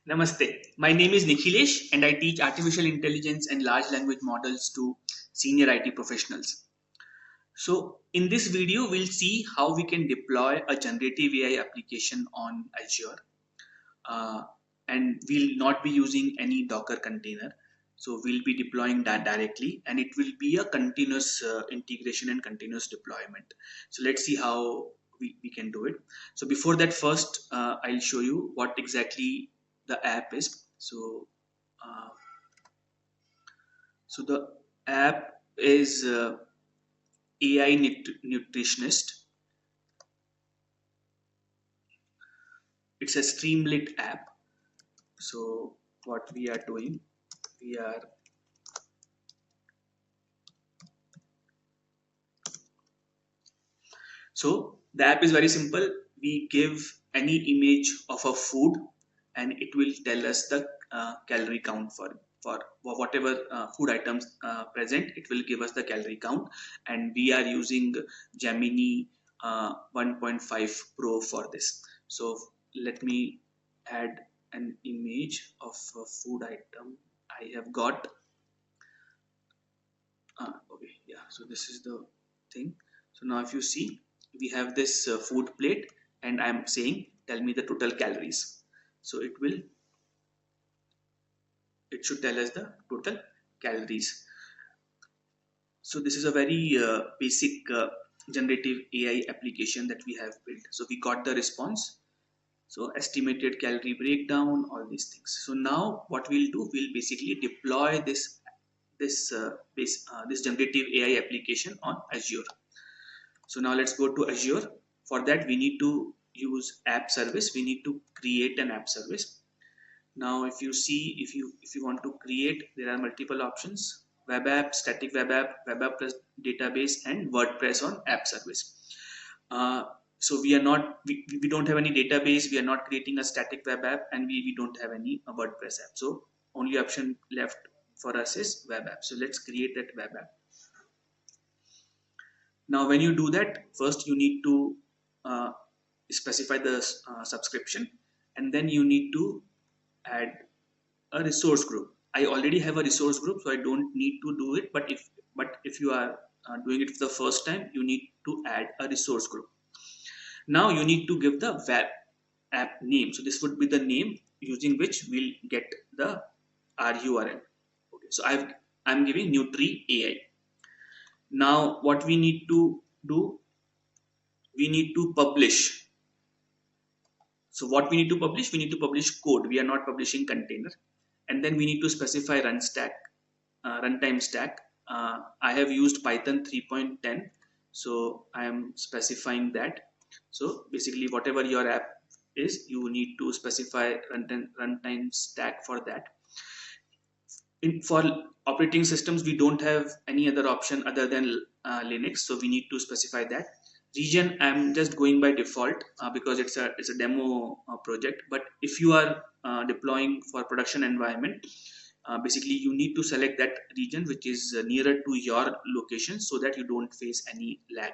Namaste. My name is Nikhilesh and I teach artificial intelligence and large language models to senior IT professionals. So, in this video, we'll see how we can deploy a generative AI application on Azure. Uh, and we'll not be using any Docker container. So, we'll be deploying that directly and it will be a continuous integration and continuous deployment. So, let's see how we can do it. So, before that, first, I'll show you what exactly the app is. Uh, so the app is AI Nutritionist. It's a Streamlit app. So what we are doing, we are so the app is very simple. We give any image of a food, and it will tell us the calorie count for whatever food items present. It will give us the calorie count, and we are using Gemini 1.5 Pro for this. So let me add an image of a food item I have got. Okay, yeah. So this is the thing. So now if you see, we have this food plate and I'm saying tell me the total calories. So it should tell us the total calories. So this is a very basic generative AI application that we have built. So we got the response. So estimated calorie breakdown, all these things. So now what we'll do, we'll basically deploy this generative AI application on Azure. So now let's go to Azure. For that, we need to use app service. We need to create an app service. Now, if you see, if you want to create, there are multiple options: web app, static web app plus database, and WordPress on app service. So we don't have any database. We are not creating a static web app, and we don't have any WordPress app. So only option left for us is web app. So let's create that web app. Now, when you do that, first you need to uh, specify the subscription, and then you need to add a resource group. I already have a resource group, so I don't need to do it. But if you are doing it for the first time, you need to add a resource group. Now you need to give the web app name. So this would be the name using which we'll get the RURL. Okay, so I'm giving Nutri AI. Now what we need to do, we need to publish. So what we need to publish, we need to publish code. We are not publishing container. And then we need to specify runtime stack. I have used Python 3.10. So I am specifying that. So basically whatever your app is, you need to specify runtime stack for that. For operating systems, we don't have any other option other than Linux. So we need to specify that. Region, I'm just going by default because it's a demo project. But if you are deploying for production environment, basically you need to select that region which is nearer to your location so that you don't face any lag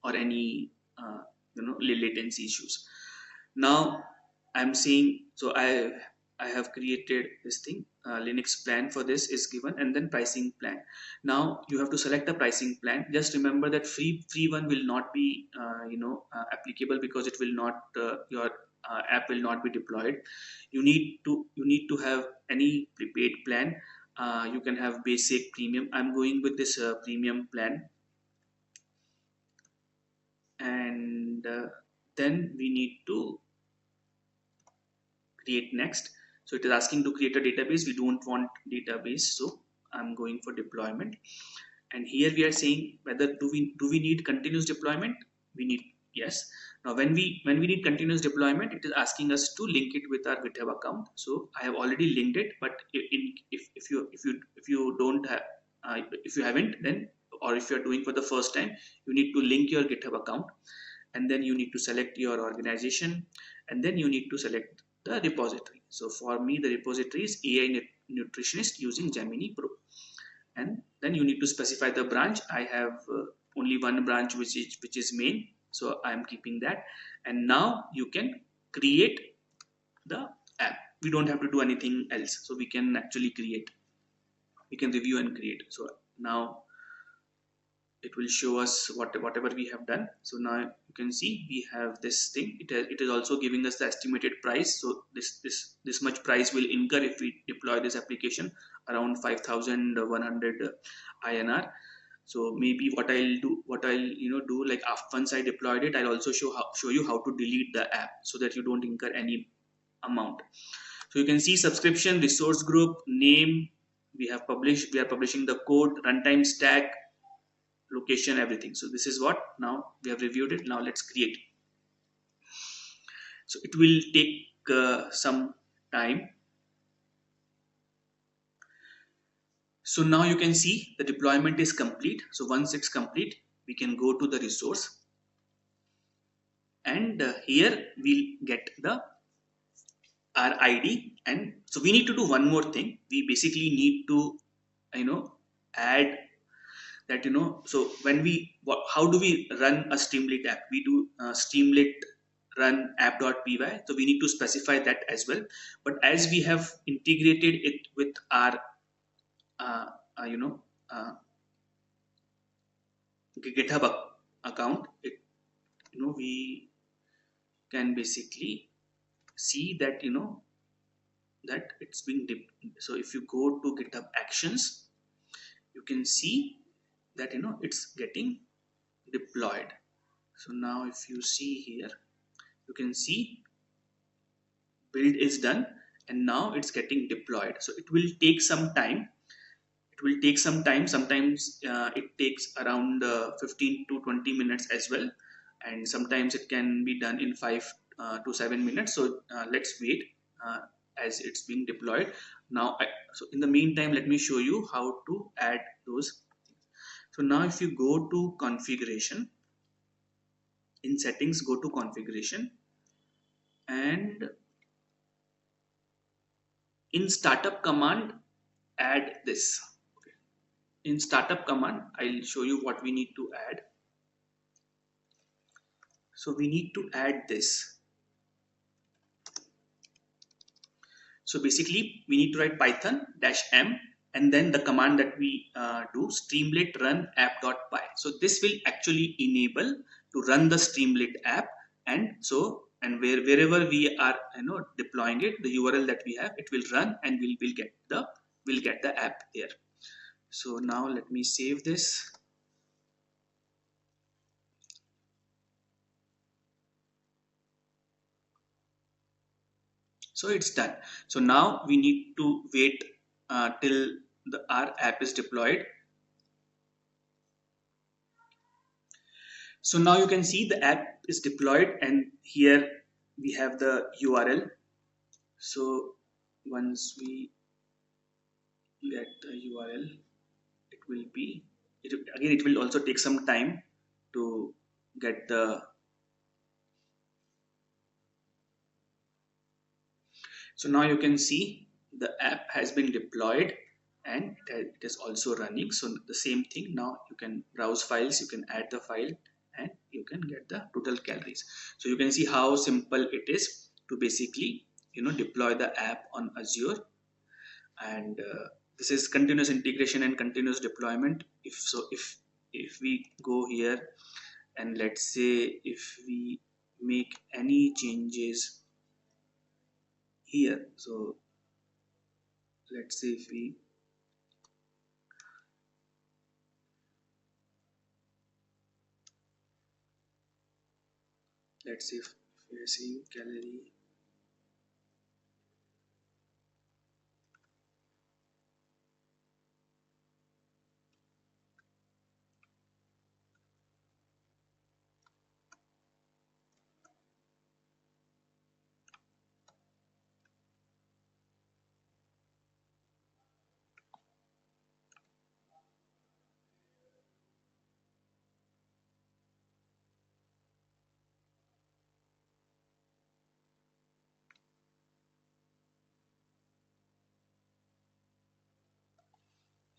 or any latency issues. Now I'm saying, so I have created this thing. Linux plan for this is given, and then pricing plan. Now you have to select a pricing plan. Just remember that free one will not be applicable because it will not your app will not be deployed. You need to have any prepaid plan. You can have basic, premium. I'm going with this premium plan, and then we need to create next. So it is asking to create a database. We don't want database, so I'm going for deployment. And here we are saying whether do we need continuous deployment. We need, yes. Now when we need continuous deployment, it is asking us to link it with our GitHub account. So I have already linked it, but if you don't have if you haven't, then, or if you are doing for the first time, you need to link your GitHub account, and then you need to select your organization, and then you need to select the repository. So for me, the repository is AI Nutritionist using Gemini Pro. And then you need to specify the branch. I have only one branch, which is main, so I am keeping that. And now you can create the we don't have to do anything else. So we can actually create, we can review and create. So now it will show us whatever we have done. So now you can see we have this thing. It is also giving us the estimated price. So this much price will incur if we deploy this application, around 5,100 INR. So maybe what I'll do, like after once I deployed it, I'll also show you how to delete the app so that you don't incur any amount. So you can see subscription, resource group, name, we are publishing the code, runtime stack, location, everything. So this is what, now we have reviewed it. Now let's create. So it will take some time. So now you can see the deployment is complete. So once it's complete, we can go to the resource, and here we'll get the our ID. And so we need to do one more thing. We basically need to add that, so when how do we run a Streamlit app? We do Streamlit run app.py. So we need to specify that as well. But as we have integrated it with our uh, uh, you know GitHub account, we can basically see that that it's being so if you go to GitHub Actions, you can see that it's getting deployed. So now if you see here, you can see build is done, and now it's getting deployed. So it will take some time. Sometimes it takes around 15 to 20 minutes as well, and sometimes it can be done in 5 to 7 minutes. So let's wait as it's being deployed. Now so in the meantime, let me show you how to add those. So now if you go to configuration, in settings, go to configuration, and in startup command, add this. In startup command, I'll show you what we need to add. So we need to add this. So basically we need to write python -m, and then the command that we do, streamlit run app.py. So this will actually enable to run the Streamlit app, and wherever we are deploying it, the URL that we have, it will run, and we'll get the app there. So now let me save this. So it's done. So now we need to wait till our app is deployed. So now you can see the app is deployed, and here we have the URL. So once we get the URL, it will also take some time to get the. So now you can see the app has been deployed, and it is also running. So the same thing, now you can browse files, you can add the file, and you can get the total calories. So you can see how simple it is to basically deploy the app on Azure. And this is continuous integration and continuous deployment. If we go here, and let's say if we make any changes here, so let's say if we if we are saying calorie,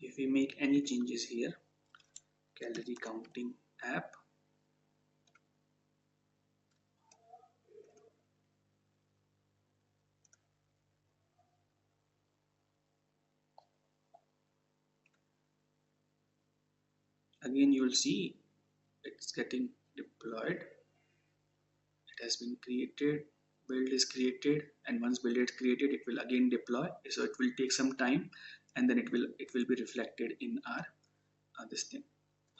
if we make any changes here, calorie counting app, again you will see it's getting deployed. It has been created, build is created, and once build is created, it will again deploy. So it will take some time, and then it will be reflected in our this thing.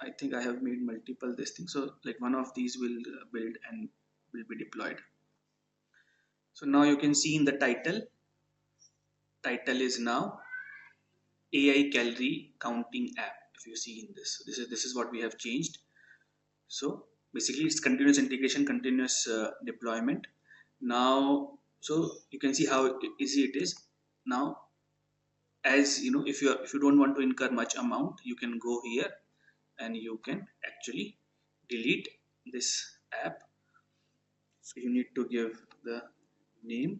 I think I have made multiple this thing, so like one of these will build and will be deployed. So now you can see in the title is now AI Calorie counting app. If you see in this is what we have changed. So basically it's continuous integration, continuous deployment. Now, so you can see how easy it is. Now, as you know, if you don't want to incur much amount, you can go here and you can actually delete this app. So you need to give the name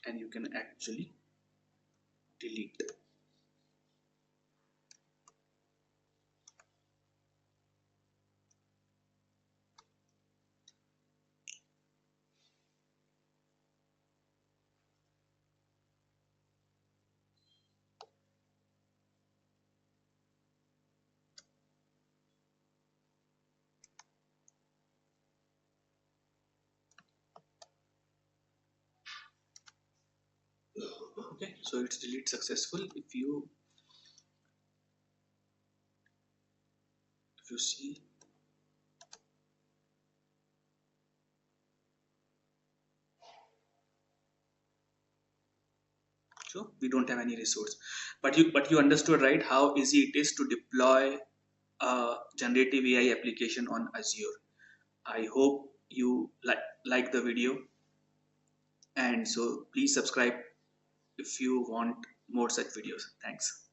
and you can actually delete. Okay, so it's delete successful. If you see, so we don't have any resource, but you understood, right, how easy it is to deploy a generative AI application on Azure. I hope you like the video, and so please subscribe if you want more such videos. Thanks.